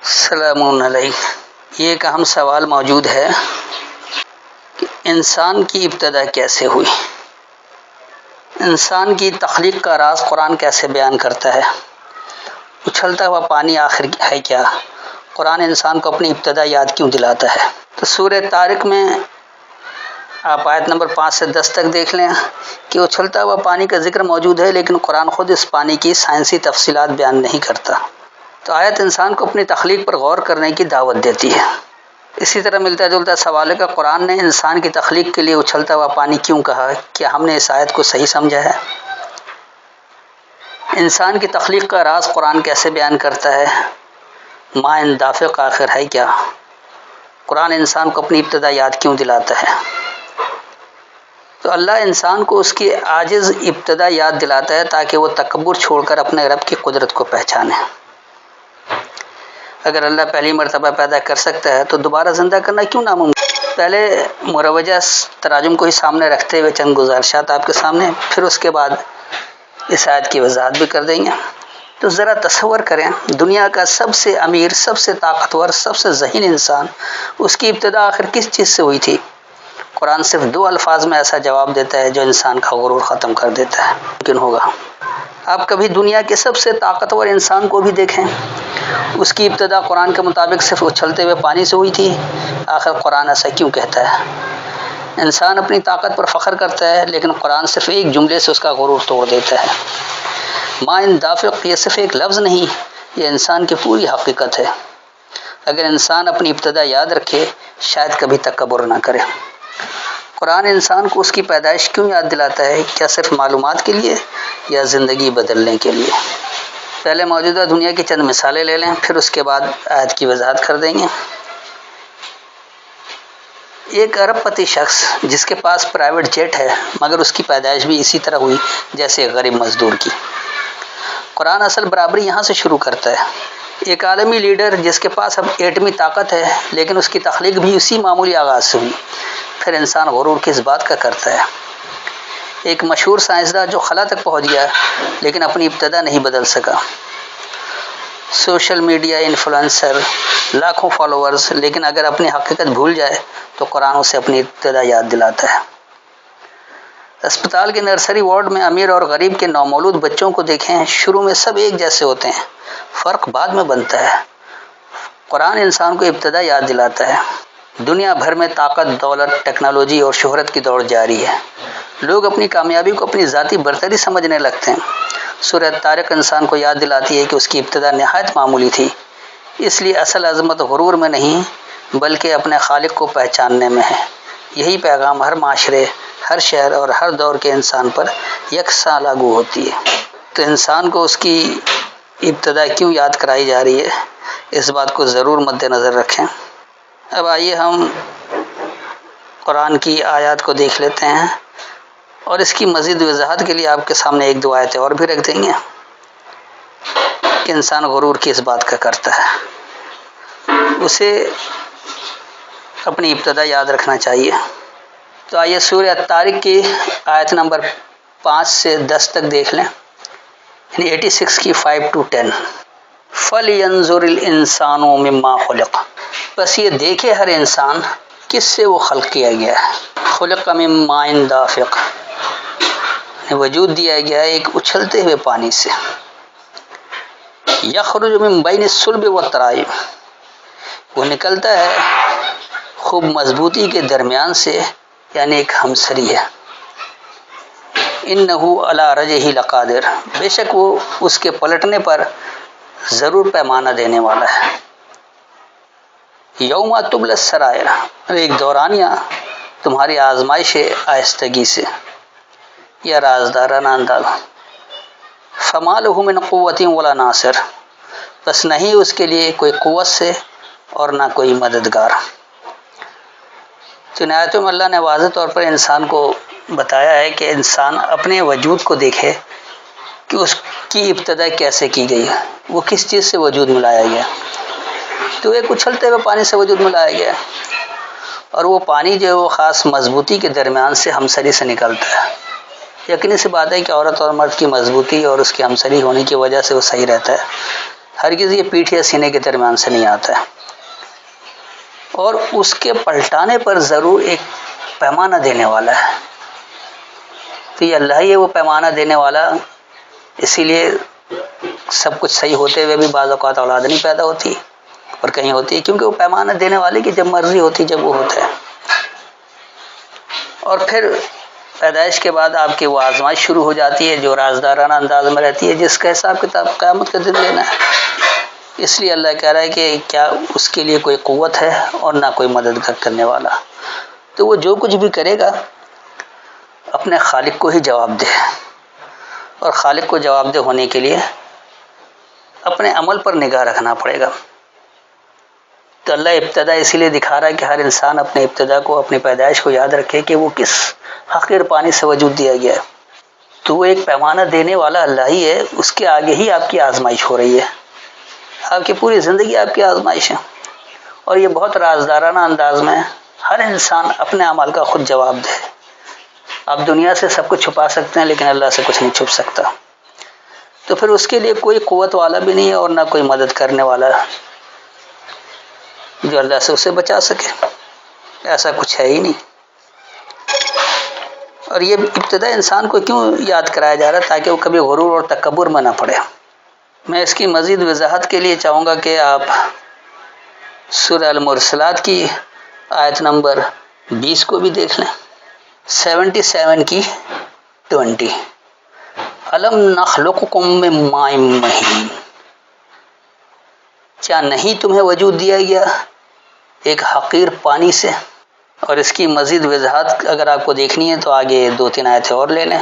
السلام علیکم۔ یہ ایک اہم سوال موجود ہے کہ انسان کی ابتدا کیسے ہوئی؟ انسان کی تخلیق کا راز قرآن کیسے بیان کرتا ہے؟ اچھلتا ہوا پانی آخر ہے کیا؟ قرآن انسان کو اپنی ابتدا یاد کیوں دلاتا ہے؟ تو سورہ طارق میں آپ آیت نمبر 5 سے 10 تک دیکھ لیں کہ اچھلتا ہوا پانی کا ذکر موجود ہے، لیکن قرآن خود اس پانی کی سائنسی تفصیلات بیان نہیں کرتا۔ تو آیت انسان کو اپنی تخلیق پر غور کرنے کی دعوت دیتی ہے۔ اسی طرح ملتا جلتا سوال ہے کہ قرآن نے انسان کی تخلیق کے لیے اچھلتا ہوا پانی کیوں کہا؟ کیا ہم نے اس آیت کو صحیح سمجھا ہے؟ انسان کی تخلیق کا راز قرآن کیسے بیان کرتا ہے؟ ما دافق آخر ہے کیا؟ قرآن انسان کو اپنی ابتدا یاد کیوں دلاتا ہے؟ تو اللہ انسان کو اس کی عاجز ابتدا یاد دلاتا ہے تاکہ وہ تکبر چھوڑ کر اپنے رب کی قدرت کو پہچانے۔ اگر اللہ پہلی مرتبہ پیدا کر سکتا ہے تو دوبارہ زندہ کرنا کیوں ناممکن؟ پہلے مروجہ تراجم کو ہی سامنے رکھتے ہوئے چند گزارشات آپ کے سامنے، پھر اس کے بعد اس آیت کی وضاحت بھی کر دیں گے۔ تو ذرا تصور کریں، دنیا کا سب سے امیر، سب سے طاقتور، سب سے ذہین انسان، اس کی ابتدا آخر کس چیز سے ہوئی تھی؟ قرآن صرف 2 الفاظ میں ایسا جواب دیتا ہے جو انسان کا غرور ختم کر دیتا ہے۔ ممکن ہوگا آپ کبھی دنیا کے سب سے طاقتور انسان کو بھی دیکھیں، اس کی ابتدا قرآن کے مطابق صرف اچھلتے ہوئے پانی سے ہوئی تھی۔ آخر قرآن ایسا کیوں کہتا ہے؟ انسان اپنی طاقت پر فخر کرتا ہے، لیکن قرآن صرف ایک جملے سے اس کا غرور توڑ دیتا ہے۔ ما دافق یہ صرف ایک لفظ نہیں، یہ انسان کی پوری حقیقت ہے۔ اگر انسان اپنی ابتدا یاد رکھے، شاید کبھی تکبر نہ کرے۔ قرآن انسان کو اس کی پیدائش کیوں یاد دلاتا ہے؟ کیا صرف معلومات کے لیے یا زندگی بدلنے کے لیے؟ پہلے موجودہ دنیا کی چند مثالیں لے لیں، پھر اس کے بعد آیت کی وضاحت کر دیں گے۔ ایک ارب پتی شخص جس کے پاس پرائیویٹ جیٹ ہے، مگر اس کی پیدائش بھی اسی طرح ہوئی جیسے غریب مزدور کی۔ قرآن اصل برابری یہاں سے شروع کرتا ہے۔ ایک عالمی لیڈر جس کے پاس اب ایٹمی طاقت ہے، لیکن اس کی تخلیق بھی اسی معمولی آغاز سے ہوئی۔ پھر انسان غرور کس بات کا کرتا ہے؟ ایک مشہور سائنسداں جو خلا تک پہنچ گیا، لیکن اپنی ابتدا نہیں بدل سکا۔ سوشل میڈیا انفلوئنسر، لاکھوں فالوورز، لیکن اگر اپنی حقیقت بھول جائے تو قرآن اسے اپنی ابتدا یاد دلاتا ہے۔ اسپتال کے نرسری وارڈ میں امیر اور غریب کے نومولود بچوں کو دیکھیں، شروع میں سب ایک جیسے ہوتے ہیں، فرق بعد میں بنتا ہے۔ قرآن انسان کو ابتدا یاد دلاتا ہے۔ دنیا بھر میں طاقت، دولت، ٹیکنالوجی اور شہرت کی دوڑ جاری ہے۔ لوگ اپنی کامیابی کو اپنی ذاتی برتری سمجھنے لگتے ہیں۔ سورہ طارق انسان کو یاد دلاتی ہے کہ اس کی ابتدا نہایت معمولی تھی، اس لیے اصل عظمت غرور میں نہیں بلکہ اپنے خالق کو پہچاننے میں ہے۔ یہی پیغام ہر معاشرے، ہر شہر اور ہر دور کے انسان پر یکساں لاگو ہوتی ہے۔ تو انسان کو اس کی ابتدا کیوں یاد کرائی جا رہی ہے، اس بات کو ضرور مد نظر رکھیں۔ اب آئیے ہم قرآن کی آیات کو دیکھ لیتے ہیں، اور اس کی مزید وضاحت کے لیے آپ کے سامنے 1-2 آیتیں اور بھی رکھ دیں گے کہ انسان غرور کس بات کا کرتا ہے، اسے اپنی ابتدا یاد رکھنا چاہیے۔ تو آئیے سورہ طارق کی آیت نمبر 5 سے 10 تک دیکھ لیں، یعنی 86 کی 5 to 10۔ فَلْيَنْظُرِ الْإِنسَانُ مِمَّا خُلِقَ، بس یہ دیکھے ہر انسان کس سے وہ خلق کیا گیا ہے۔ خُلِقَ مِن مَاءٍ دَافِقٍ، وجود دیا گیا ہے ایک اچھلتے ہوئے پانی سے۔ یخرج من بین الصلب والترائب، وہ نکلتا ہے خوب مضبوطی کے درمیان سے، یعنی ایک ہمسری ہے۔ انہ علی رجہ لقادر، بے شک وہ اس کے پلٹنے پر ضرور پیمانہ دینے والا ہے۔ یوم تبلی السرائر، ایک دورانیہ تمہاری آزمائش آہستگی سے یا رازدارانہ انداز۔ فما لہ من قوت ولا ناصر، بس نہیں اس کے لیے کوئی قوت سے اور نہ کوئی مددگار۔ تو ان آیتوں میں اللہ نے واضح طور پر انسان کو بتایا ہے کہ انسان اپنے وجود کو دیکھے کہ اس کی ابتدا کیسے کی گئی، وہ کس چیز سے وجود میں لایا گیا۔ تو ایک اچھلتے ہوئے پانی سے وجود میں لایا گیا، اور وہ پانی جو ہے وہ خاص مضبوطی کے درمیان سے ہمسری سے نکلتا ہے۔ یقینی سی بات ہے کہ عورت اور مرد کی مضبوطی اور اس کی ہمسری ہونے کی وجہ سے وہ صحیح رہتا ہے، ہرگز یہ پیٹھ یا سینے کے درمیان سے نہیں آتا ہے، اور اس کے پلٹانے پر ضرور ایک پیمانہ دینے والا ہے. تو یہ اللہ ہی ہے وہ پیمانہ دینے والا. اسی لیے سب کچھ صحیح ہوتے ہوئے بھی بعض اوقات اولاد نہیں پیدا ہوتی اور کہیں ہوتی ہے، کیونکہ وہ پیمانہ دینے والے کی جب مرضی ہوتی جب وہ ہوتا ہے. اور پھر پیدائش کے بعد آپ کی وہ آزمائش شروع ہو جاتی ہے جو رازدارانہ انداز میں رہتی ہے، جس کا حساب کتاب قیامت کا دن لینا ہے. اس لیے اللہ کہہ رہا ہے کہ کیا اس کے لیے کوئی قوت ہے اور نہ کوئی مددگار کرنے والا. تو وہ جو کچھ بھی کرے گا اپنے خالق کو ہی جواب دے، اور خالق کو جواب دہ ہونے کے لیے اپنے عمل پر نگاہ رکھنا پڑے گا. تو اللہ ابتدا اسی لیے دکھا رہا ہے کہ ہر انسان اپنے ابتدا کو، اپنی پیدائش کو یاد رکھے کہ وہ کس حقیر پانی سے وجود دیا گیا ہے. تو وہ ایک پیمانہ دینے والا اللہ ہی ہے، اس کے آگے ہی آپ کی آزمائش ہو رہی ہے. آپ کی پوری زندگی آپ کی آزمائش ہے، اور یہ بہت رازدارانہ انداز میں ہر انسان اپنے اعمال کا خود جواب دے. آپ دنیا سے سب کچھ چھپا سکتے ہیں لیکن اللہ سے کچھ نہیں چھپ سکتا. تو پھر اس کے لیے کوئی قوت والا بھی نہیں ہے اور نہ کوئی مدد کرنے والا جو اللہ سے اسے بچا سکے. ایسا کچھ ہے ہی نہیں. اور یہ ابتدا انسان کو کیوں یاد کرایا جا رہا ہے؟ تاکہ وہ کبھی غرور اور تکبر میں نہ پڑے. میں اس کی مزید وضاحت کے لیے چاہوں گا کہ آپ سورہ المرسلات کی آیت نمبر 20 کو بھی دیکھ لیں. 77 کی 20. الم نخلقکم من ماء مہین، کیا نہیں تمہیں وجود دیا گیا ایک حقیر پانی سے؟ اور اس کی مزید وضاحت اگر آپ کو دیکھنی ہے تو آگے 2-3 آیتیں اور لے لیں.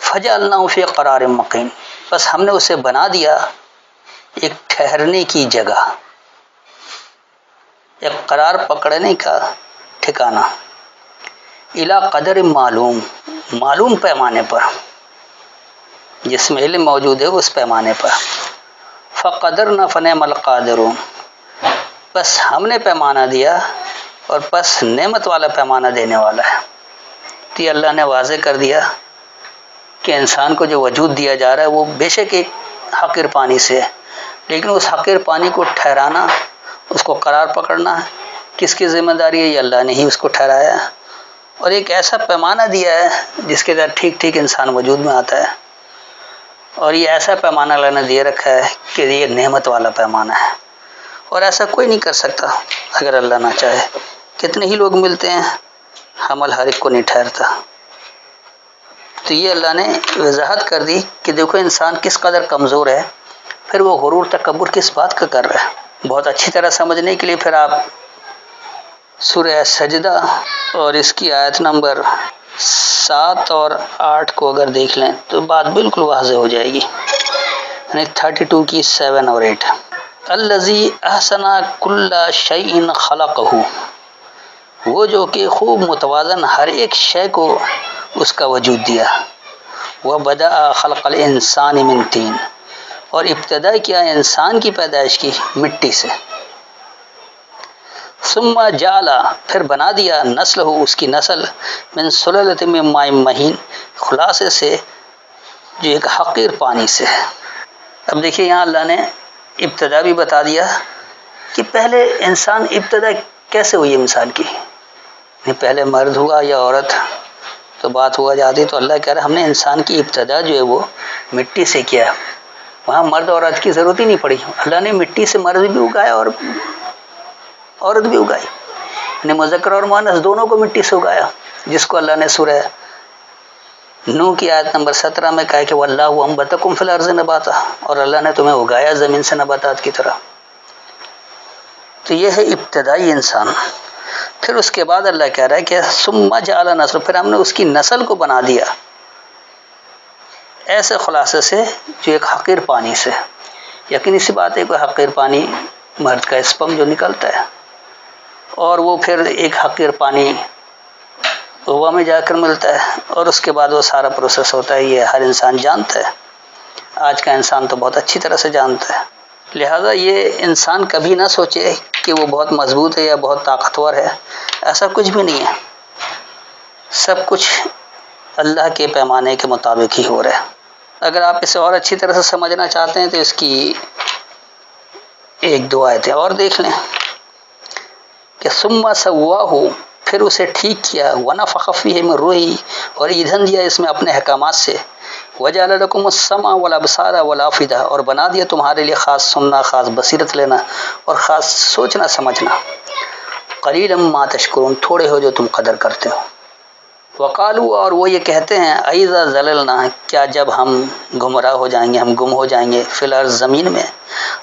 فجعلناہ فی قرار مکین، بس ہم نے اسے بنا دیا ایک ٹھہرنے کی جگہ، ایک قرار پکڑنے کا ٹھکانہ. الی قدر معلوم پیمانے پر، جس میں علم موجود ہے اس پیمانے پر. فقدرنا فنعم القادرون، بس ہم نے پیمانہ دیا اور بس نعمت والا پیمانہ دینے والا ہے. تو یہ اللہ نے واضح کر دیا کہ انسان کو جو وجود دیا جا رہا ہے وہ بے شک ایک حقیر پانی سے ہے، لیکن اس حقیر پانی کو ٹھہرانا، اس کو قرار پکڑنا کس کی ذمہ داری ہے؟ یہ اللہ نے ہی اس کو ٹھہرایا ہے، اور ایک ایسا پیمانہ دیا ہے جس کے تحت ٹھیک ٹھیک انسان وجود میں آتا ہے. اور یہ ایسا پیمانہ اللہ نے دے رکھا ہے کہ یہ نعمت والا پیمانہ ہے، اور ایسا کوئی نہیں کر سکتا اگر اللہ نہ چاہے. کتنے ہی لوگ ملتے ہیں، حمل ہر ایک کو نہیں ٹھہرتا. تو یہ اللہ نے وضاحت کر دی کہ دیکھو انسان کس قدر کمزور ہے، پھر وہ غرور تکبر کس بات کا کر رہا ہے. بہت اچھی طرح سمجھنے کے لیے پھر آپ سورہ سجدہ اور اس کی آیت نمبر 7 اور 8 کو اگر دیکھ لیں تو بات بالکل واضح ہو جائے گی. یعنی 32 کی 7 اور 8. الذی احسن کل شیء خلقہ، وہ جو کہ خوب متوازن ہر ایک شے کو اس کا وجود دیا. وبدأ خلق الانسان من طین، اور ابتدا کیا انسان کی پیدائش کی مٹی سے. ثم جعل، پھر بنا دیا نسل ہو اس کی نسل، من سلالۃ من ماء مہین، خلاصے سے جو ایک حقیر پانی سے ہے. اب دیکھیے یہاں اللہ نے ابتدا بھی بتا دیا کہ پہلے انسان ابتدا کیسے ہوئی انسان کی، پہلے مرد ہوا یا عورت تو بات ہوا جاتی. تو اللہ کہہ رہا ہم نے انسان کی ابتدا جو ہے وہ مٹی سے کیا. وہاں مرد اور عورت کی ضرورت ہی نہیں پڑی. اللہ نے مٹی سے مرد بھی اگایا اور عورت بھی اگائی، یعنی مذکر اور مؤنث دونوں کو مٹی سے اگایا، جس کو اللہ نے سورہ نوح کی آیت نمبر 17 میں کہا کہ واللہ انبتکم فی الارض نباتا، اور اللہ نے تمہیں اگایا زمین سے نباتات کی طرح. تو یہ ہے ابتدائی انسان. پھر اس کے بعد اللہ کہہ رہا ہے کہ ثم جعل نسل، پھر ہم نے اس کی نسل کو بنا دیا ایسے خلاصے سے جو ایک حقیر پانی سے. یقینی سی بات ہے کوئی حقیر پانی مرد کا اسپم جو نکلتا ہے، اور وہ پھر ایک حقیر پانی ہوا میں جا کر ملتا ہے، اور اس کے بعد وہ سارا پروسیس ہوتا ہے. یہ ہر انسان جانتا ہے، آج کا انسان تو بہت اچھی طرح سے جانتا ہے. لہذا یہ انسان کبھی نہ سوچے کہ وہ بہت مضبوط ہے یا بہت طاقتور ہے، ایسا کچھ بھی نہیں ہے. سب کچھ اللہ کے پیمانے کے مطابق ہی ہو رہا ہے. اگر آپ اسے اور اچھی طرح سے سمجھنا چاہتے ہیں تو اس کی ایک دو آیتیں اور دیکھ لیں کہ ثم سواہ، پھر اسے ٹھیک کیا، ونفخ فیہ من روحہ، اور ایندھن دیا اس میں اپنے احکامات سے، وجعل لکم السمع والابصار والافئدہ، اور بنا دیا تمہارے لیے خاص سننا، خاص بصیرت لینا اور خاص سوچنا سمجھنا۔ قلیلا ما تشکرون، تھوڑے ہو جو تم قدر کرتے ہو۔ وقالو، اور وہ یہ کہتے ہیں، اذا ضللنا، کیا جب ہم گمراہ ہو جائیں گے، ہم گم ہو جائیں گے، فی الارض، زمین میں،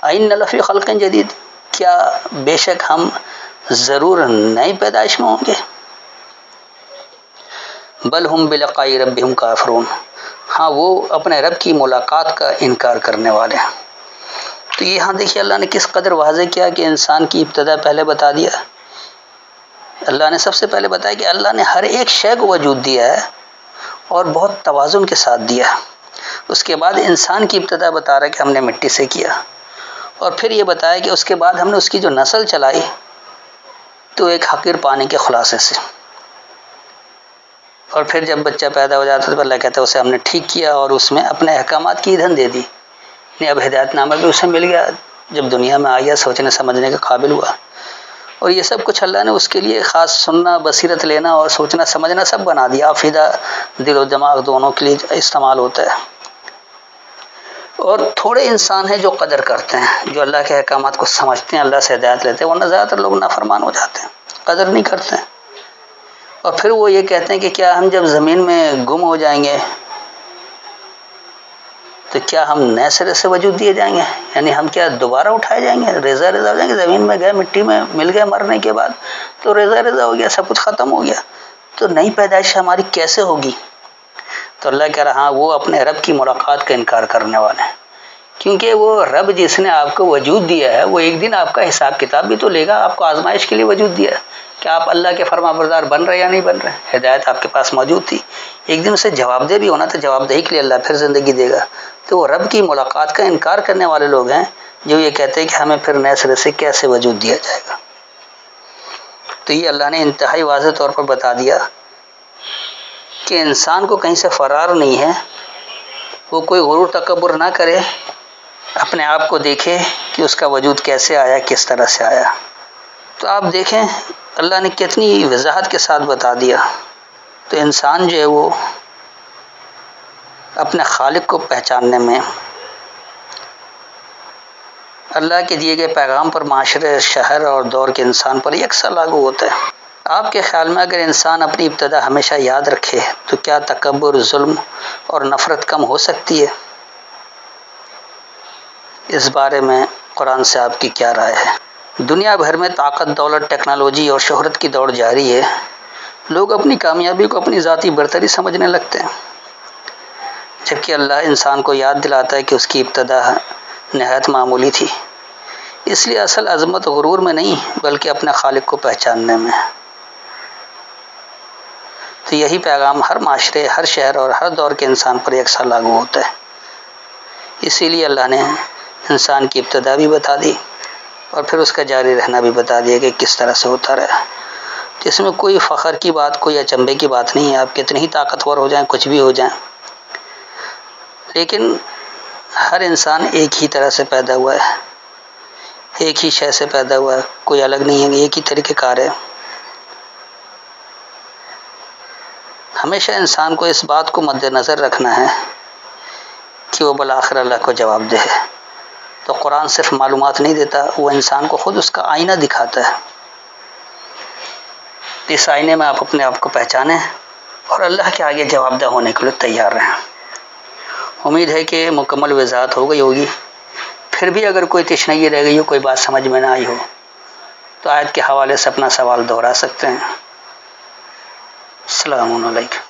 ائن لفی خلق جدید، کیا بے شک ہم ضرور نئی پیدائش میں ہوں گے۔ بل ہم بلقاء ربہم کافرون، ہاں وہ اپنے رب کی ملاقات کا انکار کرنے والے ہیں۔ تو یہاں دیکھیے اللہ نے کس قدر واضح کیا کہ انسان کی ابتدا پہلے بتا دیا۔ اللہ نے سب سے پہلے بتایا کہ اللہ نے ہر ایک شے کو وجود دیا ہے اور بہت توازن کے ساتھ دیا۔ اس کے بعد انسان کی ابتدا بتا رہا ہے کہ ہم نے مٹی سے کیا، اور پھر یہ بتایا کہ اس کے بعد ہم نے اس کی جو نسل چلائی تو ایک حقیر پانی کے خلاصے سے، اور پھر جب بچہ پیدا ہو جاتا ہے تو اللہ کہتا ہے اسے ہم نے ٹھیک کیا اور اس میں اپنے احکامات کی ایندھن دے دی، اب ہدایت نامہ بھی اسے مل گیا جب دنیا میں آیا، سوچنے سمجھنے کے قابل ہوا۔ اور یہ سب کچھ اللہ نے اس کے لیے خاص سننا، بصیرت لینا اور سوچنا سمجھنا سب بنا دیا۔ افئدہ، دل و دماغ دونوں کے لیے استعمال ہوتا ہے۔ اور تھوڑے انسان ہیں جو قدر کرتے ہیں، جو اللہ کے احکامات کو سمجھتے ہیں، اللہ سے ہدایت لیتے ہیں، ورنہ زیادہ تر لوگ نافرمان ہو جاتے ہیں، قدر نہیں کرتے ہیں۔ اور پھر وہ یہ کہتے ہیں کہ کیا ہم جب زمین میں گم ہو جائیں گے تو کیا ہم نئے سرے سے وجود دیے جائیں گے، یعنی ہم کیا دوبارہ اٹھائے جائیں گے، ریزہ ریزہ ہو جائیں گے، زمین میں گئے، مٹی میں مل گئے، مرنے کے بعد تو ریزہ ریزہ ہو گیا، سب کچھ ختم ہو گیا، تو نئی پیدائش ہماری کیسے ہوگی؟ تو اللہ کہہ رہا، ہاں وہ اپنے رب کی ملاقات کا انکار کرنے والے ہیں، کیونکہ وہ رب جس نے آپ کو وجود دیا ہے وہ ایک دن آپ کا حساب کتاب بھی تو لے گا۔ آپ کو آزمائش کے لیے وجود دیا ہے کہ آپ اللہ کے فرما بردار بن رہے یا نہیں بن رہے، ہدایت آپ کے پاس موجود تھی، ایک دن اسے جواب دہ بھی ہونا تھا، جواب دہی کے لیے اللہ پھر زندگی دے گا۔ تو وہ رب کی ملاقات کا انکار کرنے والے لوگ ہیں جو یہ کہتے ہیں کہ ہمیں پھر نئے سرے سے کیسے وجود دیا جائے گا۔ تو یہ اللہ نے انتہائی واضح طور پر بتا دیا کہ انسان کو کہیں سے فرار نہیں ہے، وہ کوئی غرور تکبر نہ کرے، اپنے آپ کو دیکھے کہ اس کا وجود کیسے آیا، کس طرح سے آیا۔ تو آپ دیکھیں اللہ نے کتنی وضاحت کے ساتھ بتا دیا۔ تو انسان جو ہے وہ اپنے خالق کو پہچاننے میں اللہ کے دیے گئے پیغام پر معاشرے، شہر اور دور کے انسان پر یکساں لاگو ہوتا ہے۔ آپ کے خیال میں اگر انسان اپنی ابتدا ہمیشہ یاد رکھے تو کیا تکبر، ظلم اور نفرت کم ہو سکتی ہے؟ اس بارے میں قرآن سے آپ کی کیا رائے ہے؟ دنیا بھر میں طاقت، دولت، ٹیکنالوجی اور شہرت کی دوڑ جاری ہے۔ لوگ اپنی کامیابی کو اپنی ذاتی برتری سمجھنے لگتے ہیں، جبکہ اللہ انسان کو یاد دلاتا ہے کہ اس کی ابتدا نہایت معمولی تھی۔ اس لیے اصل عظمت غرور میں نہیں بلکہ اپنے خالق کو پہچاننے میں۔ تو یہی پیغام ہر معاشرے، ہر شہر اور ہر دور کے انسان پر یکساں لاگو ہوتا ہے۔ اسی لیے اللہ نے انسان کی ابتدا بھی بتا دی اور پھر اس کا جاری رہنا بھی بتا دیا کہ کس طرح سے ہوتا رہا۔ تو اس میں کوئی فخر کی بات، کوئی اچنبے کی بات نہیں ہے۔ آپ کتنے ہی طاقتور ہو جائیں، کچھ بھی ہو جائیں، لیکن ہر انسان ایک ہی طرح سے پیدا ہوا ہے، ایک ہی شے سے پیدا ہوا ہے، کوئی الگ نہیں ہے، ایک ہی طریقہ کار ہے۔ ہمیشہ انسان کو اس بات کو مد نظر رکھنا ہے کہ وہ بالآخر اللہ کو جواب دے۔ تو قرآن صرف معلومات نہیں دیتا، وہ انسان کو خود اس کا آئینہ دکھاتا ہے۔ اس آئینے میں آپ اپنے آپ کو پہچانیں اور اللہ کے آگے جواب دہ ہونے کے لیے تیار رہیں۔ امید ہے کہ مکمل وضاحت ہو گئی ہوگی۔ پھر بھی اگر کوئی تشنگی رہ گئی ہو، کوئی بات سمجھ میں نہ آئی ہو تو آیت کے حوالے سے اپنا سوال دہرا سکتے ہیں۔ السلام علیکم۔